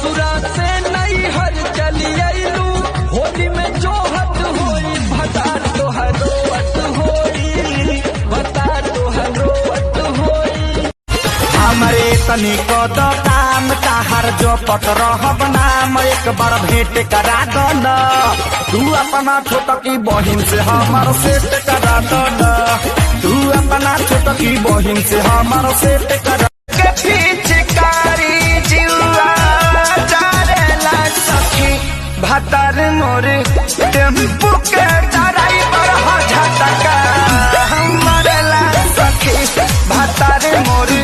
ससुरा से नहीं हर चली आईलू होली में जो हद होई भतार तो हरोवत होई भतार तो हरोवत होई। हमारे तनी को तो काम ताहर जो पत रहब नाम एक बार भेंट करा दो न तू अपना छोटकी बहिन से हमार सेट करा दो न तू अपना छोटकी बहिन से हमार सेट करा के पिचकारी जिउआ चारेला सखी भतार मोरे टेम्पू के ड्राइवर हो झटका हमारे ला सखी भतार मोरे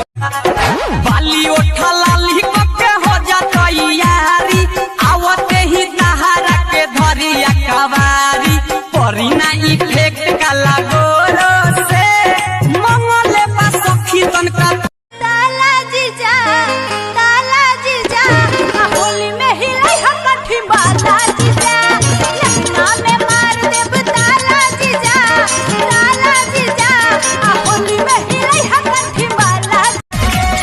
बाली उठा लाली के हो जाता यारी आवते ही तहारा के धरिया कवारी परी ना इफेक्ट का लागोरो से मंगले बा सखी तनका ताला जीजा होली में हिलाई हम कठी बाला जीजा लखना में मार देब ताला जीजा होली में हिलाई हम कठी बाला।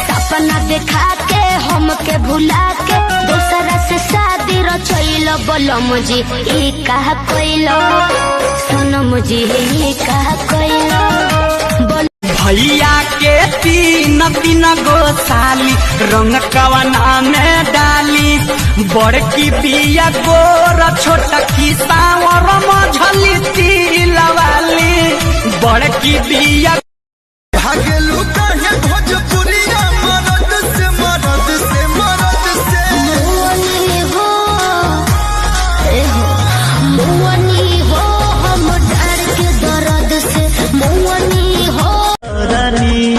सपना देखा के हमके भुला के दूसरा से शादी रचैलो बोलो मुझे ई कहा कोइलो सुनो मुझे ई कहा कोइलो भैया के तीन तीन गो साली रंग कवना में डाली बड़की बिया गोर छोटकी सावर मझली तिलवाली बड़की बिया भागेलू काहे भोजपुरिया मरद से मरद से मरद से मुअनी हो हम डर के दर्द से मुअनी हो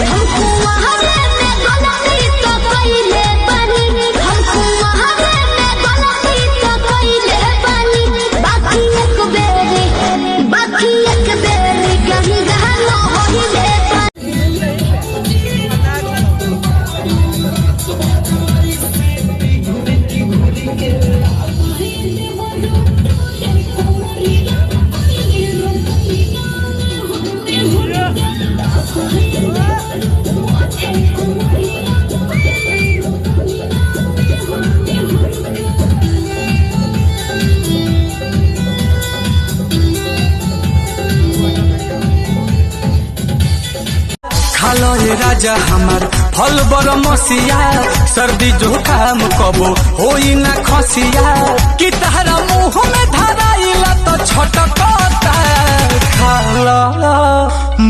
हमको वहावे में गलती तो कइले बानी हमको वहावे में गलती तो कइले बानी बाकी एक बेरी कहीं गहनो होइले खालो ये राजा हमार फल बर मसिया सर्दी जुकाम कबो होई ना खसिया कि तहरा मुंह में धराइला तो छटकता खाला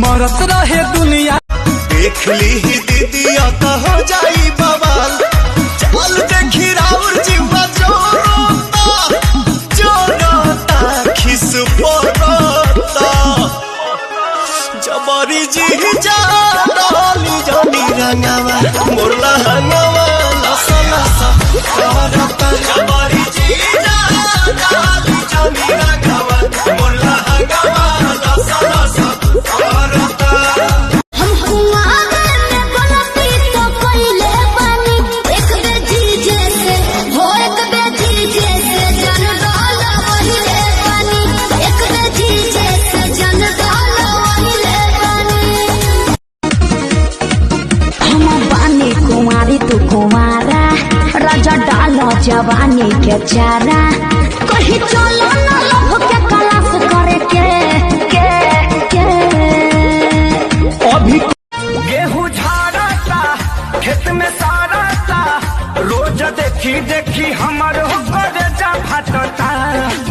मरत रहे दुनिया। देख ली ही दीदी तो हो जाई बवाल चल देखी राउर जीवा जोरता खिस पोरता जबरी जी जा डाली जानी रंगावा मोरला हंगावा लसा लसा करता जबरी जी जा डाली जानी रंगावा मोरला हंगावा लसा लसा करता। हमको आगे में गलती तो कइले बानी एक बेजी जैसे जन डाला वहिले बानी एक बेजी जैसे जन डाला वहिले बानी। हम बानी कुमारी तू कुमारा राजा डालो जवानी के चारा कहीं चलो ना लभ के कलास करे के अभी गेहूं झाड़ता खेत में सारता रोज देखी हमर हो जा फटता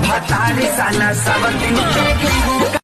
भतारी साला सब दिन